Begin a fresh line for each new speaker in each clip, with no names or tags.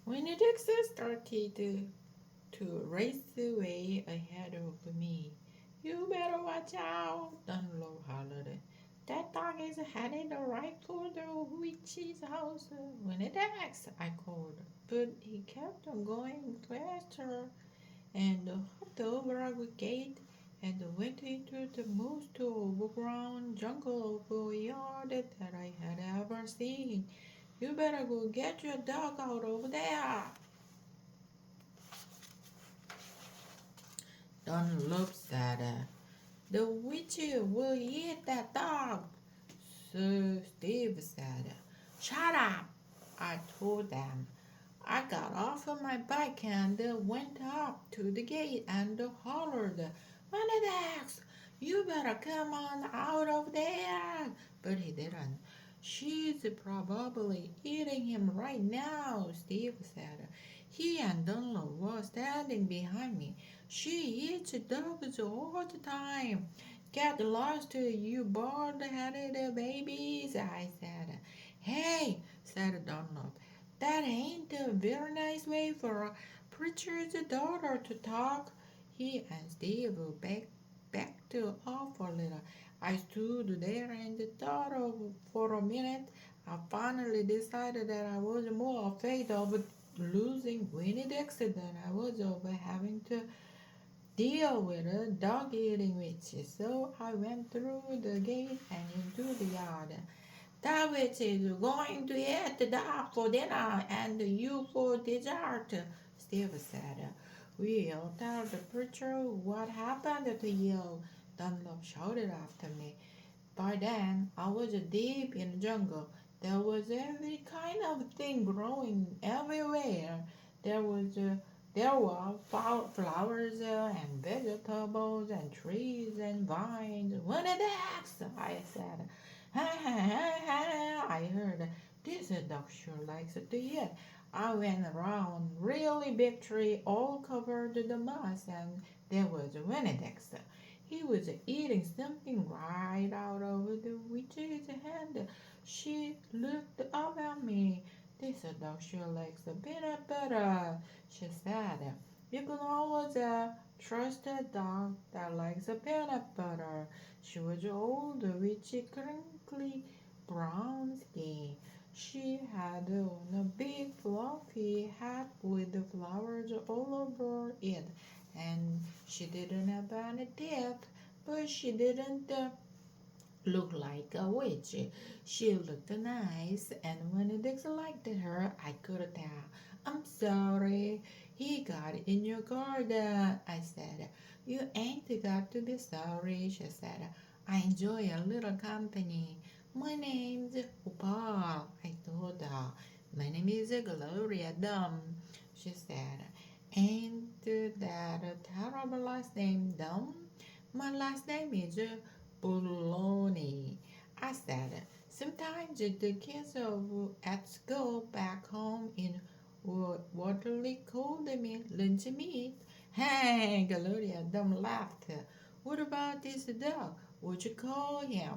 When the Dixie started to race away ahead of me. You better watch out, Dunlop hollered. That dog is headed right for the witch's house. When it acts, I called. But he kept on going faster and hopped over a gate and went into the most overgrown jungle of a yard that I had ever seen. You better go get your dog out over there. Dunlop said, "The witch will eat that dog." So Steve said, "Shut up," I told them. I got off of my bike and went up to the gate and hollered, "Benedict, you better come on out of there." But he didn't. "She's probably eating him right now," Steve said. He and Dunlop were standing behind me. "She eats dogs all the time." "Get lost, you bald-headed babies," I said. "Hey," said Dunlop, "that ain't a very nice way for a preacher's daughter to talk." He and Steve backed off a little. I stood there and thought for a minute. I finally decided that I was more afraid of losing Winnie Dixie than I was of having to deal with a dog eating witch. So I went through the gate and into the yard. "That witch is going to eat the dog for dinner and you for dessert," Steve said. "We'll tell the preacher what happened to you," Dunlop shouted after me. By then, I was deep in the jungle. There was every kind of thing growing everywhere. There was there were flowers and vegetables and trees and vines. "What are that?" I said. "Ha ha ha ha!" I heard. "This dog sure likes to eat." I went around really big tree all covered with moss, and there was Benedict. He was eating something right out of the witch's hand. She looked up at me. "This dog sure likes the peanut butter," she said. "You can always trust a dog that likes a peanut butter." She was old with crinkly brown skin. She had on a big fluffy hat with the flowers all over it, and she didn't have any teeth, but she didn't look like a witch. She looked nice, and when Dix liked her, I could tell. "I'm sorry he got in your garden," I said. "You ain't got to be sorry," she said. "I enjoy a little company." "My name's Paul," I told her. "My name is Gloria Dumb," she said. "Ain't that a terrible last name, Dumb?" "My last name is Bologna," I said. "Sometimes the kids at school back home in Waterloo called me lunch meat." "Hey," Gloria Dumb laughed. "What about this dog? What'd you call him?"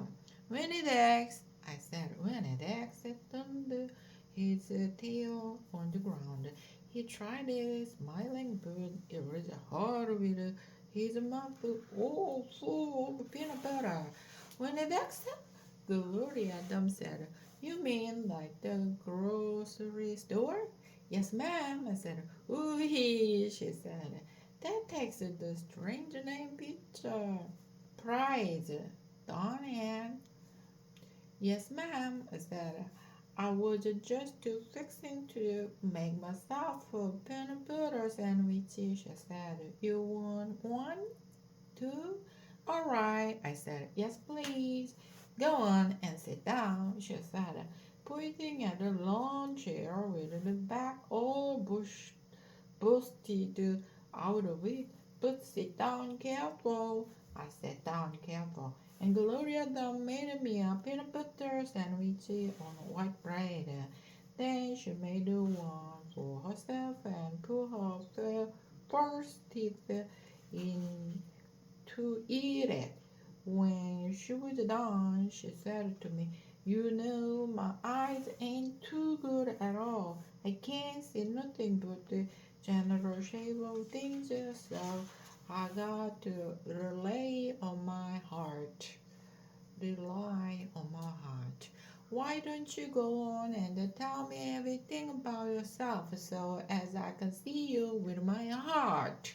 "Winniedex," I said. "Winniedex," thumped his tail on the ground. He tried smiling, but it was hard with his mouth all full of peanut butter. "Winniedex?" Gloria Dumb said. "You mean like the grocery store?" "Yes, ma'am," I said. "Ooh, she said. "That takes the strange name picture prize, don't it?" "Yes, ma'am," I said. "I was just fixing to make myself a peanut butter sandwich," she said. "You want one, too?" "All right," I said. "Yes, please." "Go on and sit down," she said, pointing at a lawn chair with the back all busted out of it. "But sit down careful." I sat down careful, and Gloria Dunn made me a peanut butter sandwich on white bread. Then she made one for herself and put her first teeth in to eat it. When she was done, she said to me, "You know, my eyes ain't too good at all. I can't see nothing but the general shape of things, so I got to rely on my heart. Why don't you go on and tell me everything about yourself so as I can see you with my heart?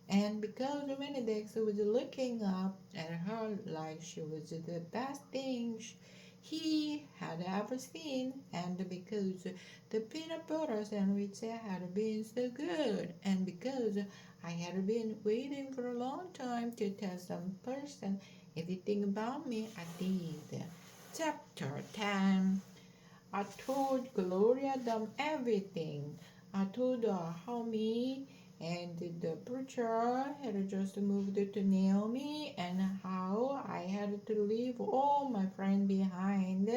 And because Benedict was looking up at her like she was the best thing he had ever seen, and because the peanut butter sandwich had been so good, and because I had been waiting for a long time to tell some person everything about me, I did. Chapter 10. I told Gloria them everything. I told her how me and the preacher had just moved to Naomi and how I had to leave all my friends behind.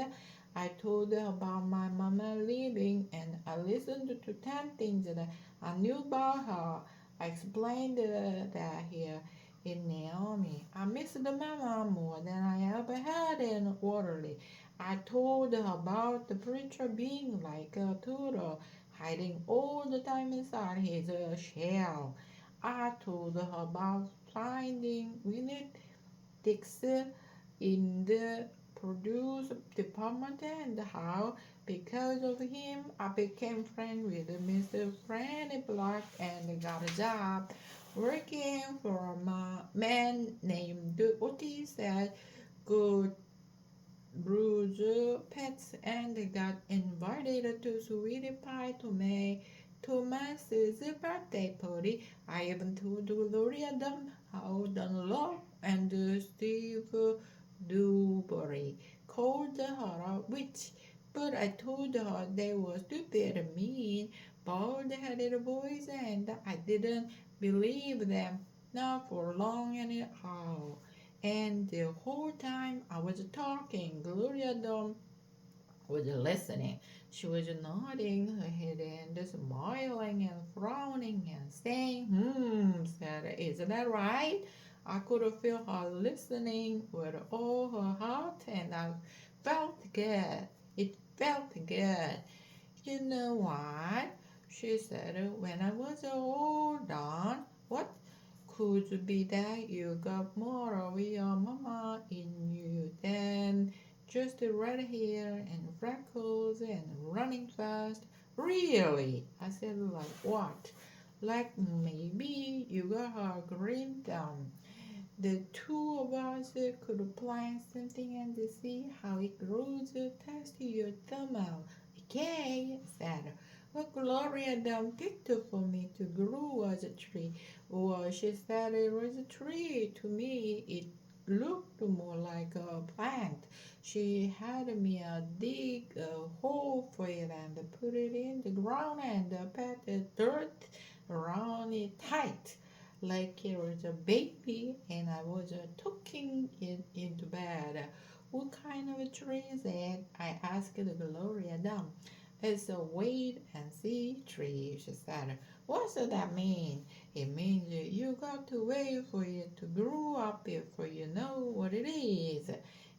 I told her about my mama leaving and I listened to 10 things that I knew about her. I explained that here in Naomi. I missed the mama more than I ever had in Waterloo. I told her about the preacher being like a turtle, hiding all the time inside his shell. I told her about finding Benedict in the produce department and how, because of him, I became friends with Mr. Franny Black and got a job working for a man named Otis at Good Bruce Pets and got invited to Sweetie Pie Thomas's birthday party. I even told Gloria how Dunlop and Steve Dewberry called her a witch, but I told her they were stupid and mean, bald-headed boys, and I didn't believe them, not for long anyhow. And the whole time I was talking, Gloria Dom was listening. She was nodding her head and smiling and frowning and saying, said, isn't that right? I could feel her listening with all her heart and I felt good. It felt good. You know what? She said, when I was all done, what could be that you got more of your mama in you than just red hair and freckles and running fast. Really? I said, like what? Like maybe you got her green thumb. The two of us could plant something and see how it grows past your thumb out. Okay, said. Well, Gloria then picked for me to grow as a tree. Well, she said it was a tree. To me, it looked more like a plant. She had me dig a hole for it and put it in the ground and pat the dirt around it tight like it was a baby and I was tucking it into bed. What kind of a tree is it? I asked Gloria Dunn. It's a wait and see tree, she said. What does that mean? It means you got to wait for it to grow up before you know what it is.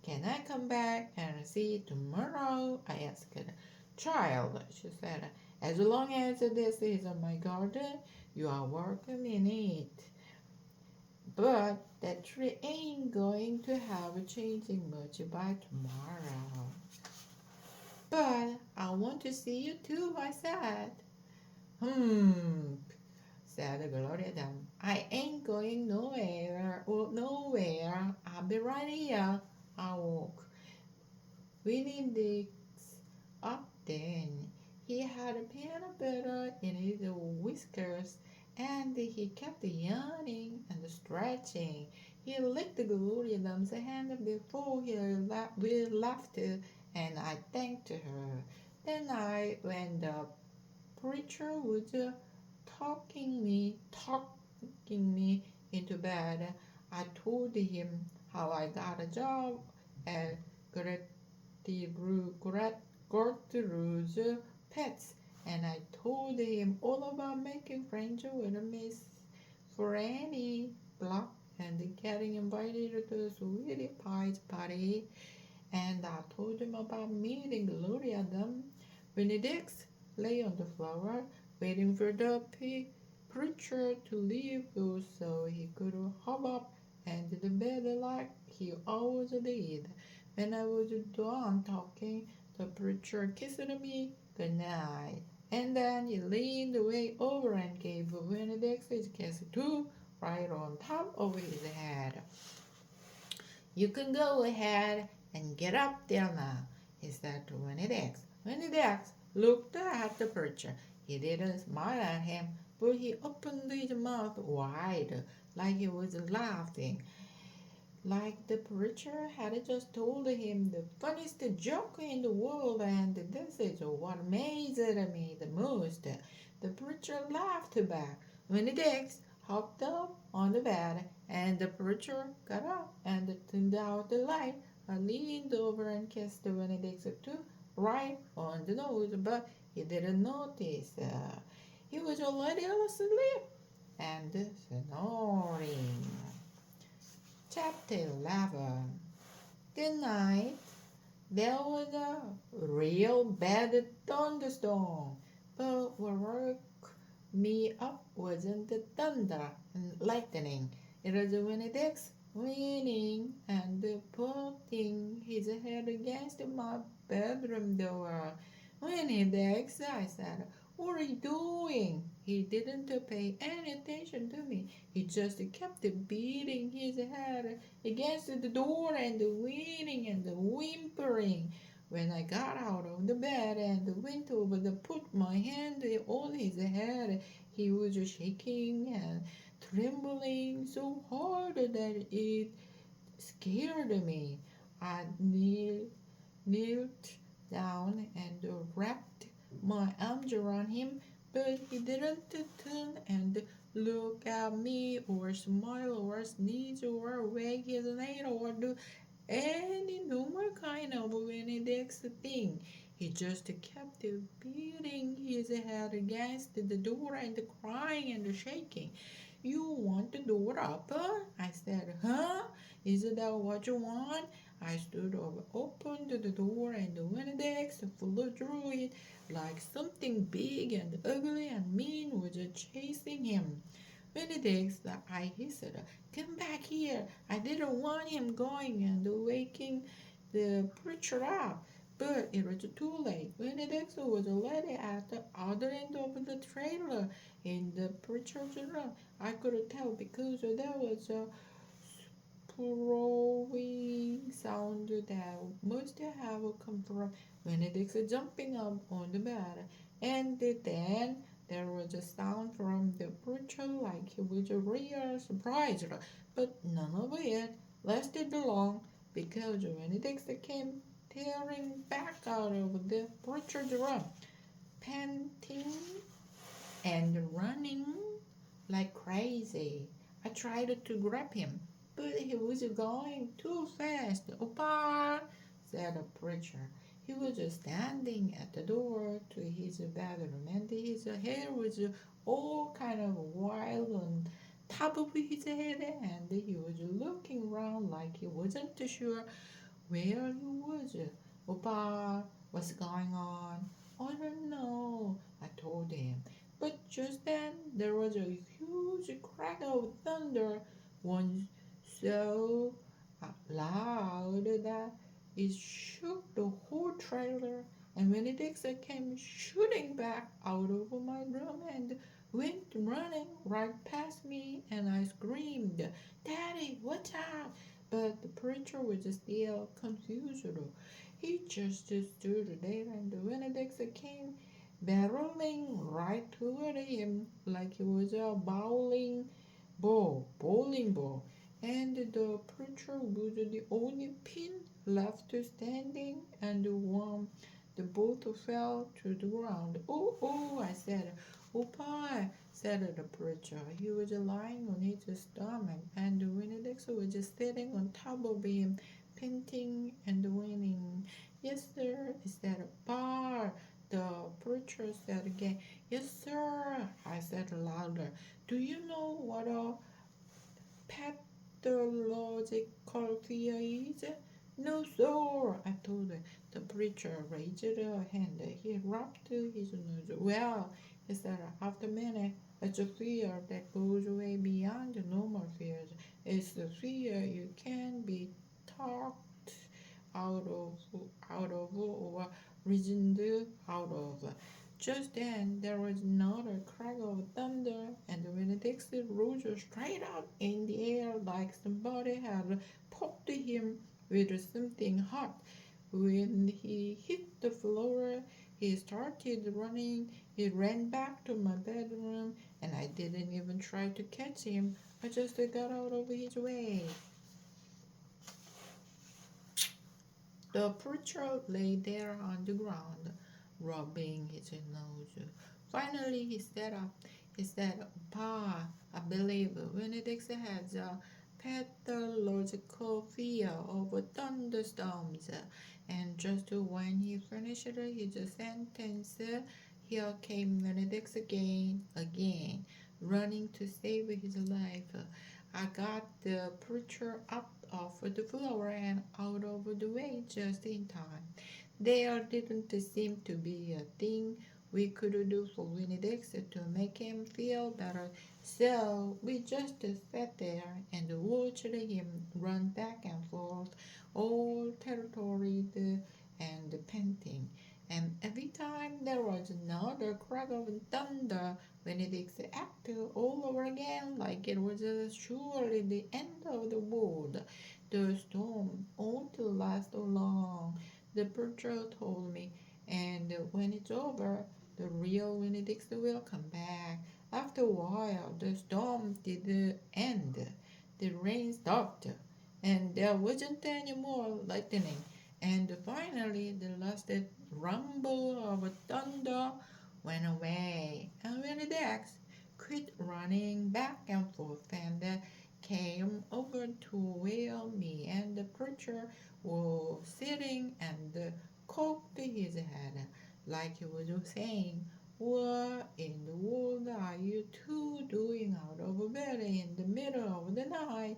Can I come back and see it tomorrow? I asked. Child, she said, as long as this is my garden, you are welcome in it. But that tree ain't going to have changing much by tomorrow. But I want to see you too, I said. Hmm, said Gloria Dunn. I ain't going nowhere. I'll be right here. I walk. Winnie Dix up then. He had a peanut butter in his whiskers and he kept yawning and stretching. He licked Gloria Dunn's hand before we left and I thanked her. Then when the preacher was talking me into bed, I told him how I got a job at Gertrude's Pets, and I told him all about making friends with Miss Franny Black and getting invited to the Sweetie Pie's party, and I told him about meeting Gloria Dunn, Benedict, lay on the floor, waiting for the preacher to leave so he could hop up and the bed like he always did. When I was done talking, the preacher kissed me good night. And then he leaned way over and gave Benedict his kiss too, right on top of his head. You can go ahead and get up there now, he said to Benedict. Benedict looked at the preacher. He didn't smile at him, but he opened his mouth wide, like he was laughing, like the preacher had just told him the funniest joke in the world, and this is what amazed me the most. The preacher laughed back. Benedict hopped up on the bed, and the preacher got up and turned out the light. I leaned over and kissed Benedict too, right on the nose, but he didn't notice. He was already asleep and snoring. Chapter 11. Good night. There was a real bad thunderstorm, but what woke me up wasn't the thunder and lightning. It was Benedict whining and putting his head against my bedroom door. Benedict, I said, what are you doing? He didn't pay any attention to me. He just kept beating his head against the door and whining and whimpering. When I got out of the bed and went over to put my hand on his head, he was shaking and trembling so hard that it scared me. I knelt down and wrapped my arms around him, but he didn't turn and look at me or smile or sneeze or wag his head or do any normal kind of Benedict's thing. He just kept beating his head against the door and crying and shaking. You want the door open? I said, huh? Is that what you want? I stood up, opened the door, and Benedict flew through it like something big and ugly and mean was chasing him. Benedict, I hissed, come back here. I didn't want him going and waking the preacher up. But it was too late. Benedict was already at the other end of the trailer in the preacher's room. I could tell because there was a crowing sound that must have come from Benedict jumping up on the bed. And then there was a sound from the preacher like he was real surprised, but none of it lasted long because Benedict came tearing back out of the preacher's room, panting and running like crazy. I tried to grab him, but he was going too fast. Opa, said the preacher. He was standing at the door to his bedroom, and his hair was all kind of wild on top of his head, and he was looking around like he wasn't sure where he was. Opa, what's going on? I don't know, I told him. But just then there was a huge crack of thunder, one so loud that it shook the whole trailer. And Benedict came shooting back out of my room and went running right past me, and I screamed, Daddy, watch out! But the preacher was still confused. He just stood there, and Benedict came barreling right toward him like he was a bowling ball, and the preacher was the only pin left standing, and when the both fell to the ground. Oh, oh, I said. Oh, pie, said the preacher. He was lying on his stomach, and Benedict was sitting on top of him, panting and whining. Yes, sir, said Bar. The preacher said again, Yes, sir, I said louder. Do you know what a pathological fear is? No, sir, I told her. The preacher raised a hand. He rubbed his nose. Well, he said, after a minute, it's a fear that goes way beyond the normal fears. It's the fear you can be talked out of, or reasoned out of. Just then there was another crack of thunder, and when Dixie rose straight up in the air like somebody had poked him with something hot. When he hit the floor, he started running. He ran back to my bedroom, and I didn't even try to catch him. I just got out of his way. The preacher lay there on the ground, rubbing his nose. Finally, he sat up. He said, Pa, I believe Benedict has a pathological fear of thunderstorms. And just when he finished his sentence, here came Benedict again, running to save his life. I got the preacher up off the floor and out of the way just in time. There didn't seem to be a thing we could do for Winnie Dixon to make him feel better, so we just sat there and watched him run back and forth, all territoried and panting. And every time there was another crack of thunder, Benedict acted all over again like it was surely the end of the world. The storm won't last long, the preacher told me, and when it's over, the real Benedict will come back. After a while, the storm did end. The rain stopped, and there wasn't any more lightning. And finally, the last rumble of thunder went away, and when the axe quit running back and forth and came over to where me and the preacher were sitting and cocked his head like he was saying, "What in the world are you two doing out of bed in the middle of the night?"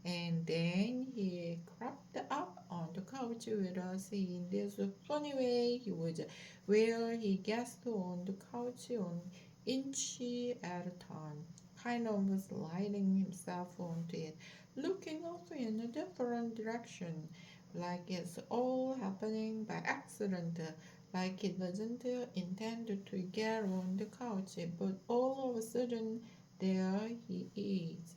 And then he crept up on the couch with us in this funny way. He was where he guessed on the couch on inch at a time, kind of sliding himself onto it, looking off in a different direction, like it's all happening by accident, like he doesn't intend to get on the couch, but all of a sudden there he is.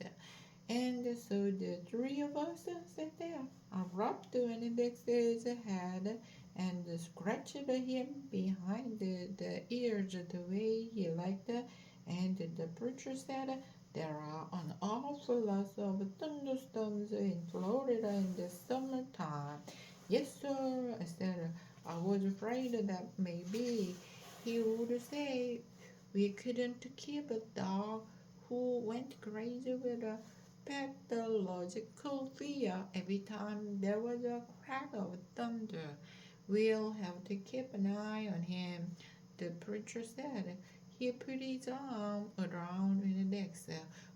And so the three of us sat there. I rubbed Benedict's head and scratched him behind the ears the way he liked. And the preacher said, "There are an awful lot of thunderstorms in Florida in the summertime." "Yes, sir," I said. "I was afraid that maybe he would say we couldn't keep a dog who went crazy with a pathological fear every time there was a crack of thunder. We'll have to keep an eye on him," the preacher said. He put his arm around Benedict's.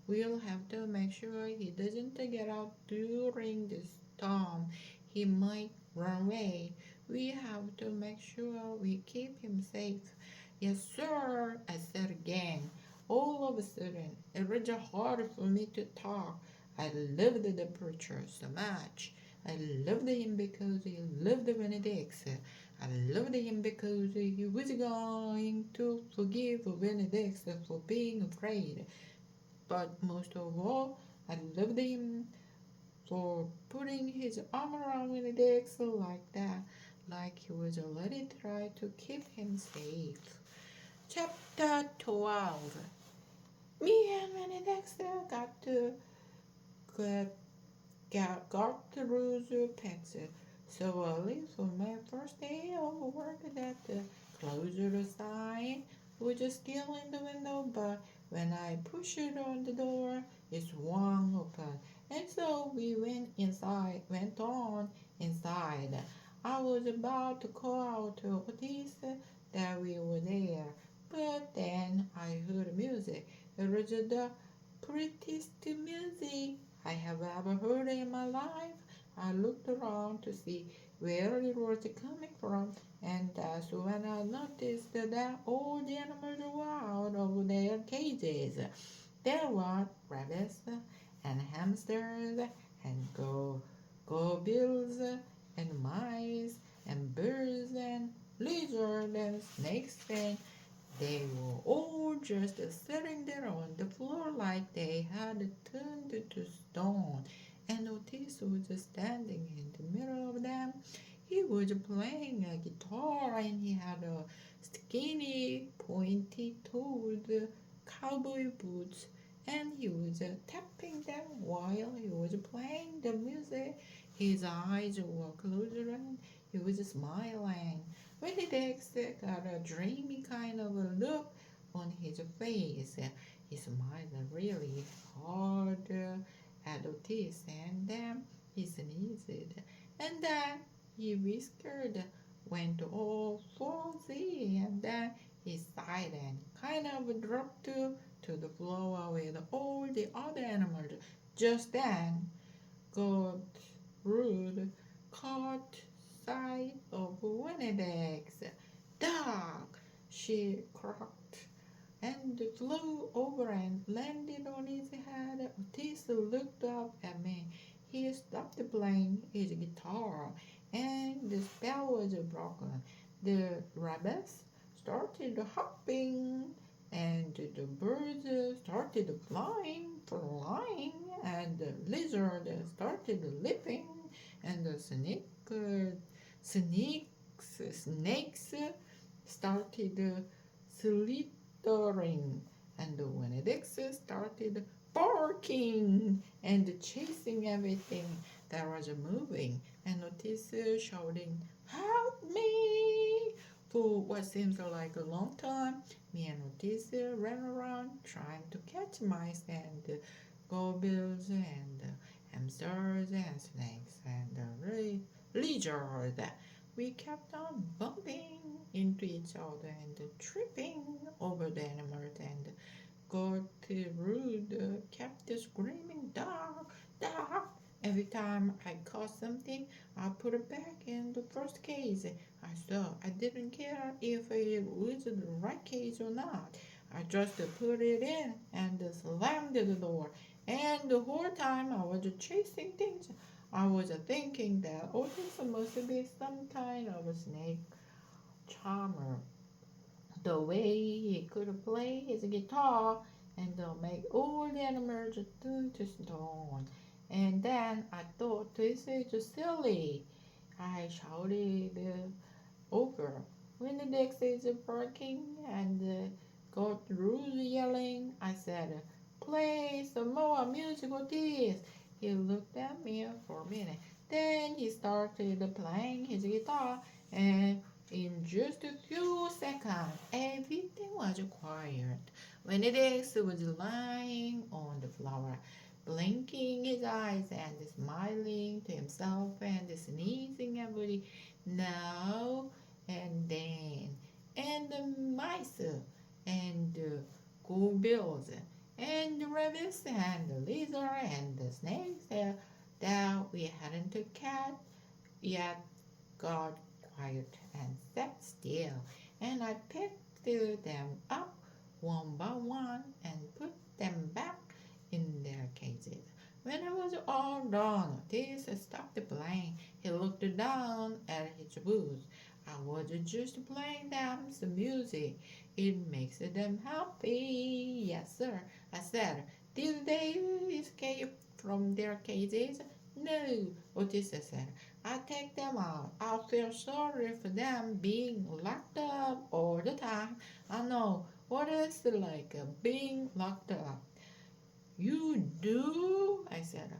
"We'll have to make sure he doesn't get out during the storm. He might run away. We have to make sure we keep him safe." "Yes, sir," I said again. All of a sudden, it was hard for me to talk. I loved the preacher so much. I loved him because he loved Benedict. I loved him because he was going to forgive Benedict for being afraid. But most of all, I loved him for putting his arm around Benedict like that, like he was already trying to keep him safe. Chapter 12. Me and Benedict got, got through pets so early for my first day of work that the closer sign was still in the window, but when I pushed it on the door, it swung open, and so we went on inside. I was about to call out to Otis that we were there, but then I heard music. It was the prettiest music I have ever heard in my life. I looked around to see where it was coming from, and that's when I noticed that all the animals were out of their cages. There were rabbits and hamsters and gobills and mice and birds and lizards and snakes, and they were all just sitting there on the floor like they had turned to stone. And Otis was standing in the middle of them. He was playing a guitar and he had a skinny, pointy-toed cowboy boots, and he was tapping them while he was playing the music. His eyes were closed and he was smiling. Willie Dex got a dreamy kind of a look on his face. He smiled really hard at Otis, and then he sneezed, and then he whispered, went all fuzzy, and then he sighed and kind of dropped to the floor with all the other animals. Just then, Gertrude caught sight of Winniedex. Dog! She croaked and flew over and landed on his head. Otis looked up at me. He stopped playing his guitar, and the spell was broken. The rabbits started hopping, and the birds started flying, and the lizard started leaping, and the snakes started slithering, and the Benedicts started barking and chasing everything that was moving, and Otis shouting, "Help me!" For what seems like a long time, me and Otis ran around trying to catch mice and goblins and hamsters and snakes and lizards. We kept on bumping into each other and tripping over the animals, and Gertrude kept screaming, "Dog, dog!" Every time I caught something, I put it back in the first case. I didn't care if it was the right case or not. I just put it in and slammed the door. And the whole time I was chasing things, I was thinking that Otis must be some kind of a snake charmer. The way he could play his guitar and make all the animals turn to stone. And then I thought, this is silly. I shouted over. When the Dex is barking and got Ruth yelling, I said, "Play some more musical tears." He looked at me for a minute. Then he started playing his guitar, and in just a few seconds, everything was quiet. When the Dex was lying on the floor, blinking his eyes and smiling to himself and sneezing every now and then, and the mice and the gobills and the rabbits and the lizard and the snakes that we hadn't cat yet got quiet and sat still, and I picked them up one by one and put them back in their cages. When it was all done, Otis stopped playing. He looked down at his boots. I was just playing them some music. It makes them happy. Yes, sir, I said. Did they escape from their cages? No, Otis said. I take them out. I feel sorry for them being locked up all the time. I know what it's like being locked up. You do? I said.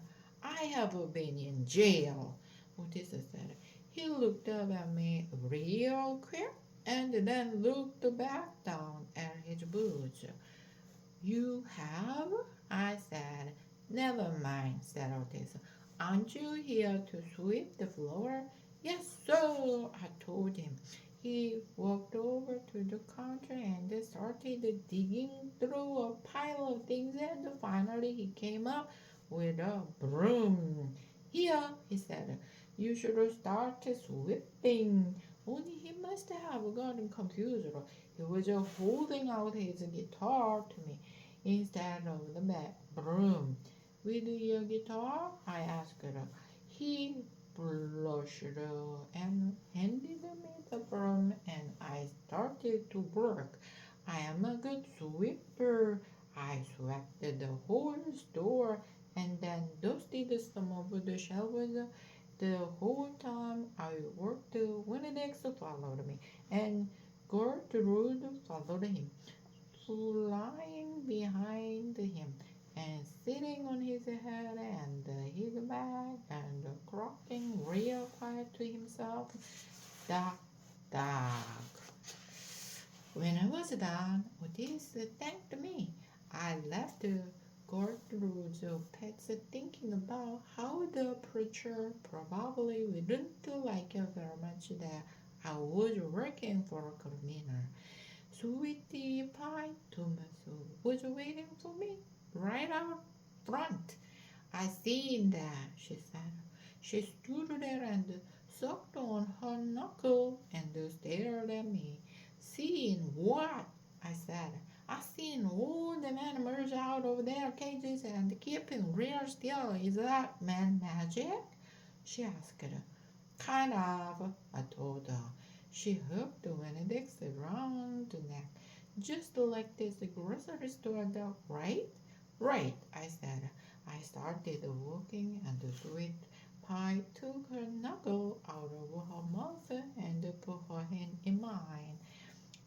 I have been in jail. Otis said. He looked up at me real quick and then looked back down at his boots. You have? I said. Never mind, said Otis. Aren't you here to sweep the floor? Yes, sir, I told him. He walked over to the counter and started digging through a pile of things, and finally he came up with a broom. Here, he said, You should start sweeping. Only he must have gotten confused. He was holding out his guitar to me instead of the broom. With your guitar? I asked. He blushed and handed me the broom, and I started to work. I am a good sweeper. I swept the whole store and then dusted some of the shelves. The whole time I worked, Winnedex followed me, and Gertrude followed him, flying behind him and sitting on his head and his back and croaking real quiet to himself. Duck, duck. When I was done, Otis thanked me. I left Gertrude's pets thinking about how the preacher probably wouldn't like it very much that I was working for Carmina. Sweetie Pie Thomas was waiting for me right out front. I seen that, she said. She stood there and sucked on her knuckle and stared at me. Seeing what? I said. I seen all the animals out of their cages and keeping real still. Is that man magic? She asked. Kind of, I told her. She hooked Benedict's around the neck, just like this grocery store dog, right? Right, I said. I started walking, and the sweet pie took her knuckle out of her mouth and put her hand in mine.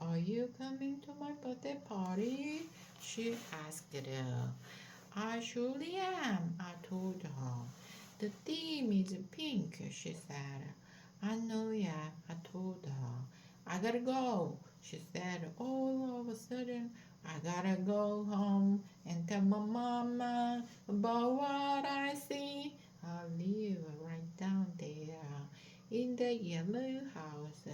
Are you coming to my birthday party? She asked. I surely am, I told her. The theme is pink, she said. I know, yeah, I told her. I gotta go, she said. All of a sudden, I gotta go home and tell my mama about what I see. I live right down there in the yellow house.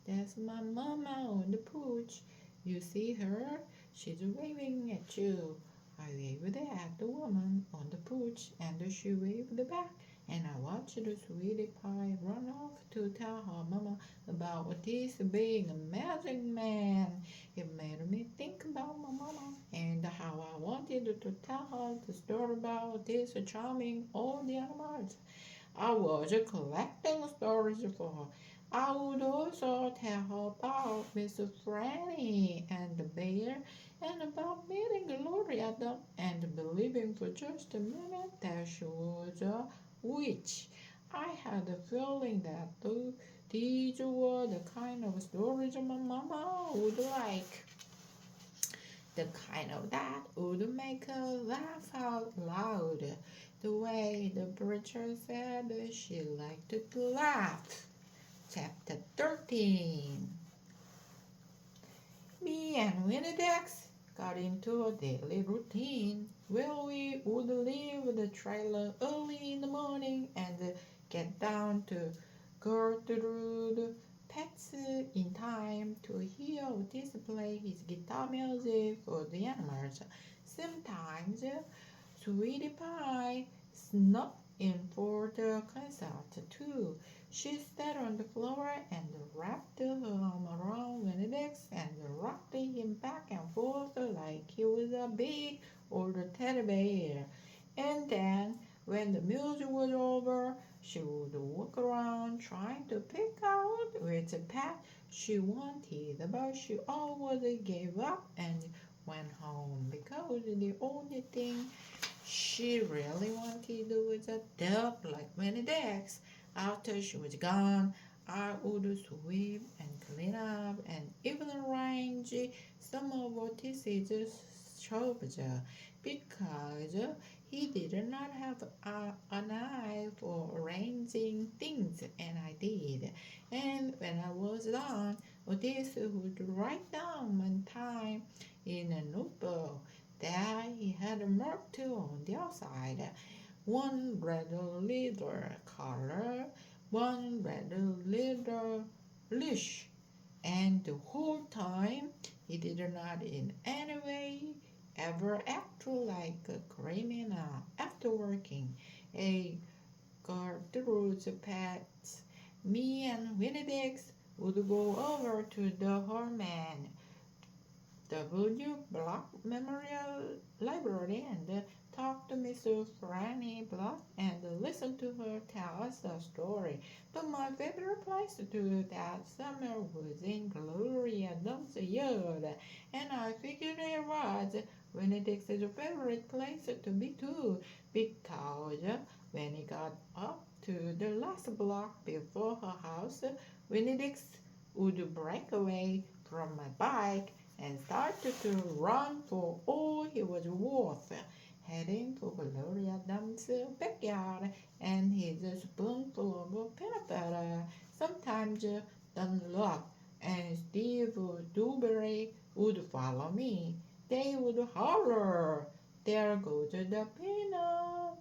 That's my mama on the porch. You see her? She's waving at you. I waved at the woman on the porch, and she waved back, and I watched the sweetie pie run off to tell her mama about Otis being a magic man. It made me think about my mama and how I wanted to tell her the story about Otis charming all the animals. I was collecting stories for her. I would also tell her about Miss Franny and the bear and about meeting Gloria and believing for just a minute that she was a witch. I had a feeling that these were the kind of stories my mama would like. The kind of that would make her laugh out loud, the way the preacher said she liked to laugh. Chapter 13. Me and Winnedex got into a daily routine where we would leave the trailer early in the morning and get down to Gertrude Pet's in time to hear Otis play his guitar music for the animals. Sometimes Sweetie Pie snuck in for the concert too. She sat on the floor and wrapped her arm around Benedict's and rocked him back and forth like he was a big old teddy bear. And then, when the music was over, she would walk around trying to pick out which pet she wanted, but she always gave up and went home because the only thing she really wanted was a dog like Benedict's. After she was gone, I would sweep and clean up and even arrange some of Otis's shelves because he did not have an eye for arranging things, and I did. And when I was done, Otis would write down my time in a notebook that he had marked on the outside. One red leather collar, one red leather leash, and the whole time he did not in any way ever act like a criminal after working. A Gertrude's pets. Me and Winnie would go over to the Herman W. Block Memorial Library and talk to Mrs. Franny Block and listen to her tell us a story. But my favorite place to do that summer was in Gloria Dump's yard, and I figured it was Benedict's favorite place to be too, because when he got up to the last block before her house, Benedict would break away from my bike and started to run for all he was worth, heading for Gloria Dump's backyard and his spoonful of peanut butter. Sometimes Dunlop and Steve Dewberry would follow me. They would holler, "There goes the peanut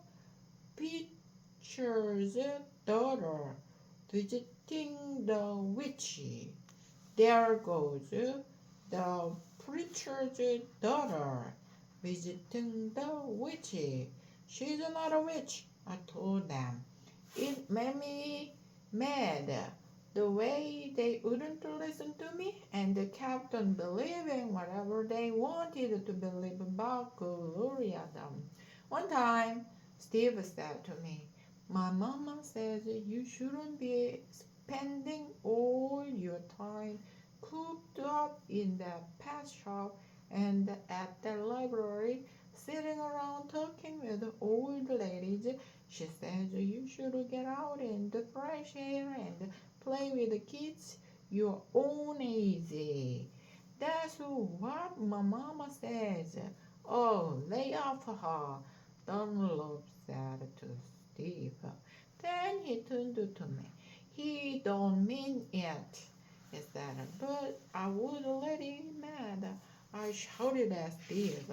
pitcher's daughter visiting the witch. There goes the preacher's daughter visiting the witch." "She's not a witch," I told them. It made me mad the way they wouldn't listen to me and kept on believing whatever they wanted to believe about Gloria. One time, Steve said to me, "My mama says you shouldn't be spending all your time cooped up in that pet shop and at the library, sitting around talking with old ladies. She says you should get out in the fresh air and play with the kids your own age." "That's what my mama says." "Oh, lay off her," Dunlop said to Steve. Then he turned to me. "He don't mean it," he said, but I would let him mad. I shouted at Steve.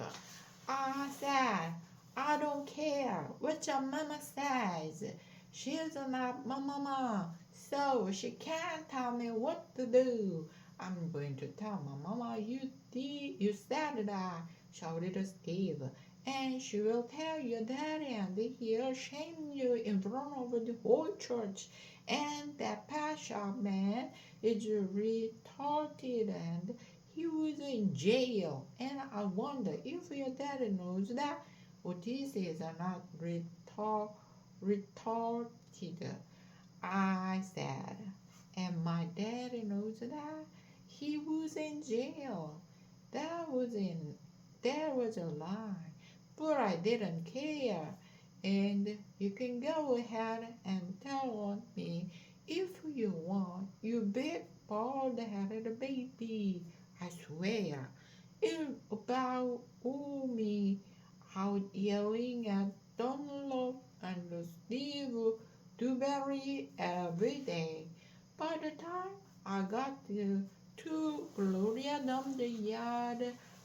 I said, "I don't care what your mama says. She's not my mama, so she can't tell me what to do. I'm going to tell my mama you said that," shouted Steve. "And she will tell your daddy and he'll shame you in front of the whole church. And that pet shop man is retarded and he was in jail. And I wonder if your daddy knows that." "Odysseus are not retarded," I said. "And my daddy knows that. He was in jail." That was in There was a lie, but I didn't care. "And you can go ahead and tell on me if you want, you big bald-headed baby. I swear." It about wore me out yelling at Dunlop and Steve Dewberry every day. By the time I got to Gloria Dump's yard,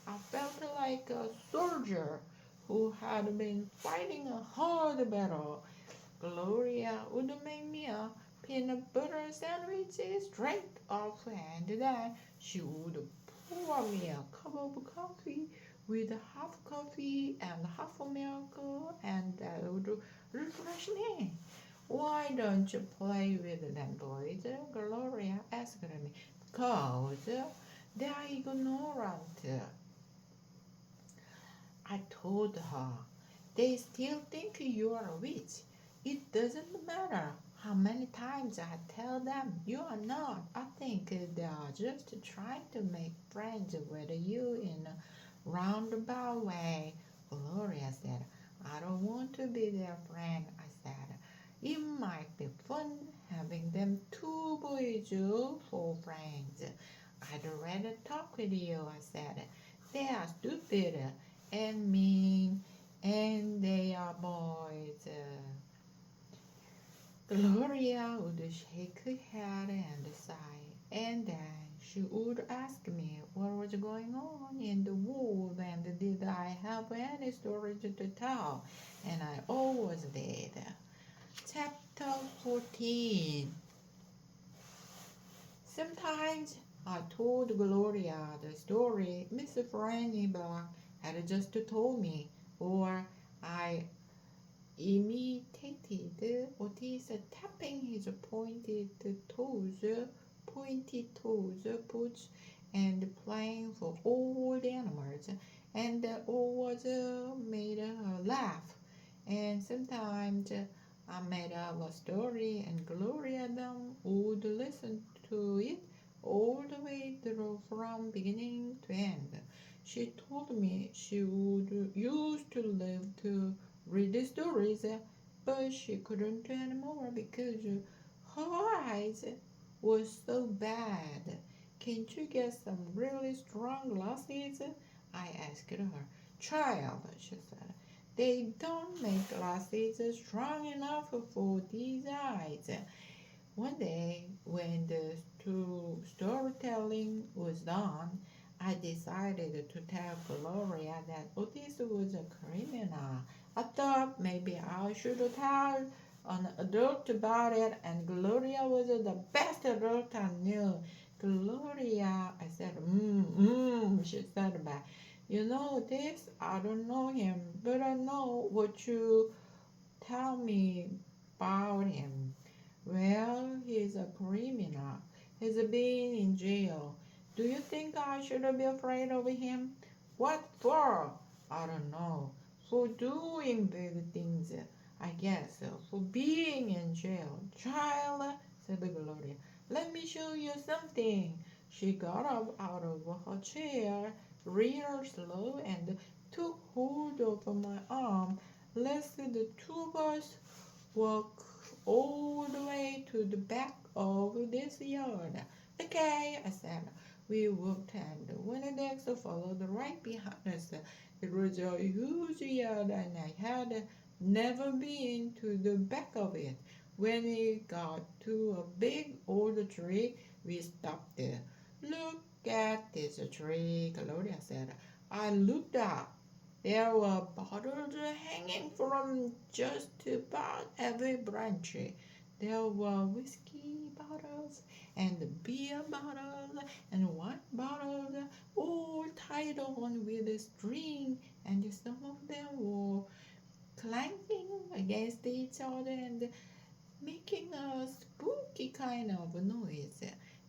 I felt like a soldier who had been fighting a hard battle. Gloria would make me a peanut butter sandwich straight off, and then she would pour me a cup of coffee with half coffee and half milk, and that would refresh me. "Why don't you play with them boys?" Gloria asked me. "Because they're ignorant," I told her. "They still think you're a witch. It doesn't matter how many times I tell them you are not. I think they are just trying to make friends with you in a roundabout way." Gloria said. "I don't want to be their friend," I said. "It might be fun having them two boys for friends." "I'd rather talk with you," I said. "They are stupid and mean, and they are boys." Gloria would shake her head and sigh, and then she would ask me what was going on in the world and did I have any stories to tell, and I always did. Chapter 14. Sometimes I told Gloria the story Miss Franny Block had just told me, or I imitated Otis tapping his pointed toes, boots, and playing for all the animals, and all was made her laugh. And sometimes I made up a story, and Gloria them would listen to it all the way through from beginning to end. She told me she would used to live to read the stories, but she couldn't anymore because her eyes were so bad. Can't you get some really strong glasses? I asked her. Child, she said, they don't make glasses strong enough for these eyes. One day, when the storytelling was done, I decided to tell Gloria that Otis was a criminal. I thought maybe I should tell an adult about it, and Gloria was the best adult I knew. Gloria, I said, she said back. You know this? I don't know him, but I know what you tell me about him. Well, he's a criminal. He's been in jail. Do you think I should be afraid of him? What for? I don't know. For doing big things, I guess. For being in jail. Child, said Gloria, let me show you something. She got up out of her chair real slow and took hold of my arm. Let's the two of us walk all the way to the back of this yard. Okay, I said. We walked and Winnedex followed right behind us. It was a huge yard and I had never been to the back of it. When we got to a big old tree, we stopped there. Look at this tree, Claudia said. I looked up. There were bottles hanging from just about every branch. There were whiskey bottles and beer bottles and wine bottles, all tied on with a string, and some of them were clanking against each other and making a spooky kind of noise.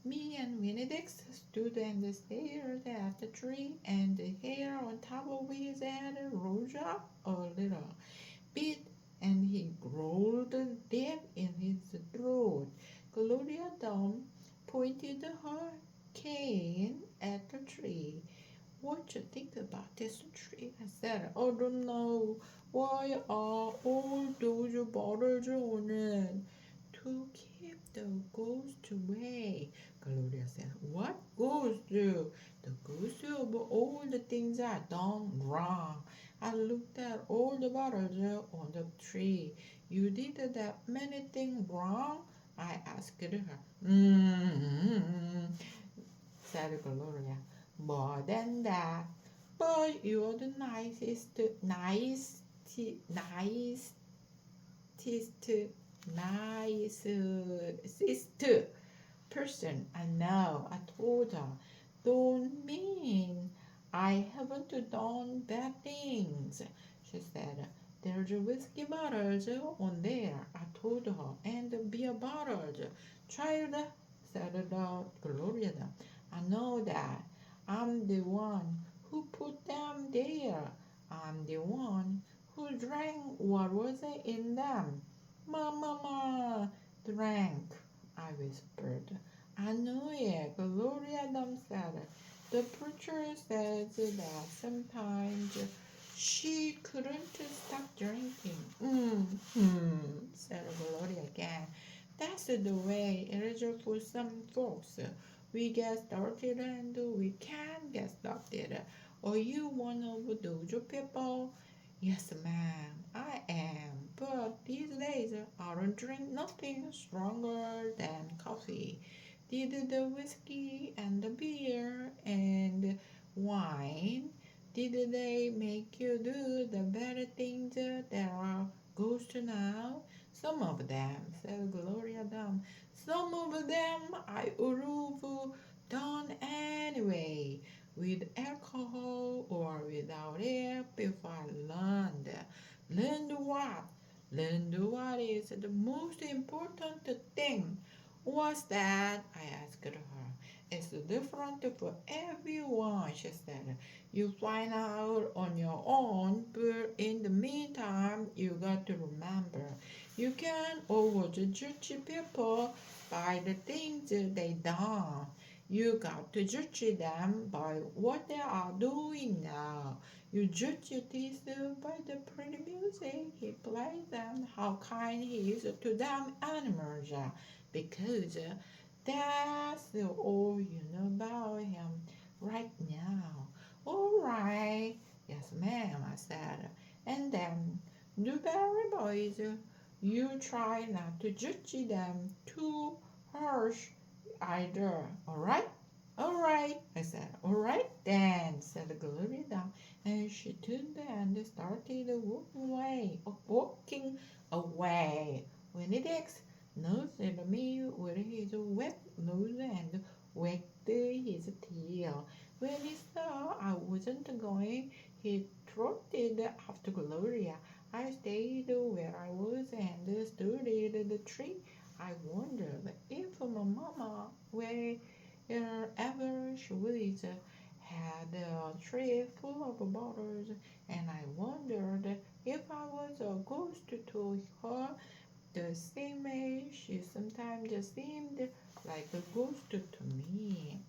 Me and Benedict stood and stared at the tree, and the hair on top of his head rose up a little bit, and he growled deep in his throat. Gloria Dunn pointed her cane at the tree. What you think about this tree? I said, I don't know. Why are all those bottles on it? To keep the ghost away. Gloria said, what ghost? The ghost of all the things I done wrong. I looked at all the bottles on the tree. You did that many things wrong? I asked her. Said Gloria. More than that. But you're the nicest person I know. I told her. Don't mean I haven't done bad things, she said. There's whiskey bottles on there, I told her, and beer bottles. Child, said the Gloria. I know that. I'm the one who put them there. I'm the one who drank what was in them. Mama drank, I whispered. I know it, Gloria Dum said. The preacher says that sometimes she couldn't stop drinking. Said Gloria again. That's the way it is for some folks. We get started and we can't get stopped. Are you one of those people? Yes, ma'am, I am. But these days I don't drink nothing stronger than coffee. Did the whiskey and the beer and wine, did they make you do the better things that are ghosts now? Some of them, said Gloria Dunn. Some of them I would have done anyway, with alcohol or without it, if I learned. Learned what? Then what is the most important thing? What's that? I asked her. It's different for everyone, she said. You find out on your own, but in the meantime, you got to remember you can't always judge people by the things they done. You got to judge them by what they are doing now. You judge your teacher by the pretty music he plays and how kind he is to them animals, because that's all you know about him right now. All right, yes, ma'am, I said. And then, Newberry boys, you try not to judge them too harsh either, all right? All right, I said. All right then, said Gloria, and she turned and started walking away. When it noticed me with his wet nose and wagged his tail. When he saw I wasn't going, he trotted after Gloria. I stayed where I was and studied the tree. I wondered if my mama wherever she was had a tray full of bottles, and I wondered if I was a ghost to her the same way she sometimes seemed like a ghost to me.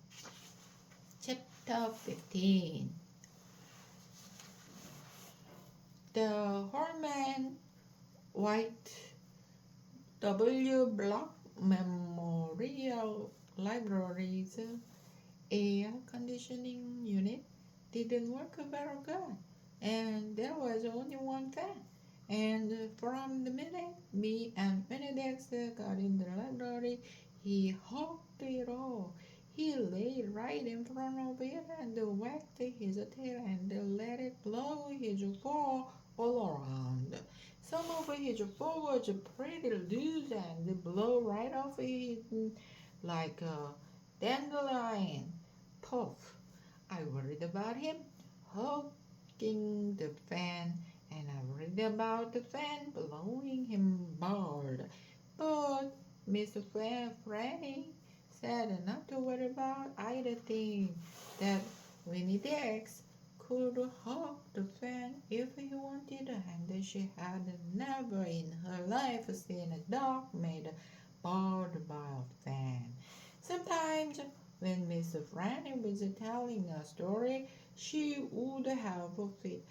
Chapter 15. The Herman White W. Block Memorial Library's air conditioning unit didn't work very good, and there was only one fan. And from the minute me and Benedict got in the library, he hooked it all. He lay right in front of it and wagged his tail and let it blow his fur all around. Some of his fur was pretty loose and blow right off his like a dandelion. Puff. I worried about him hogging the fan, and I worried about the fan blowing him bored. But Mr. Franny said not to worry about either thing, that Winnie Dex could hog the fan if he wanted, and she had never in her life seen a dog made bored by a fan. Sometimes when Miss Franny was telling a story, she would have a fit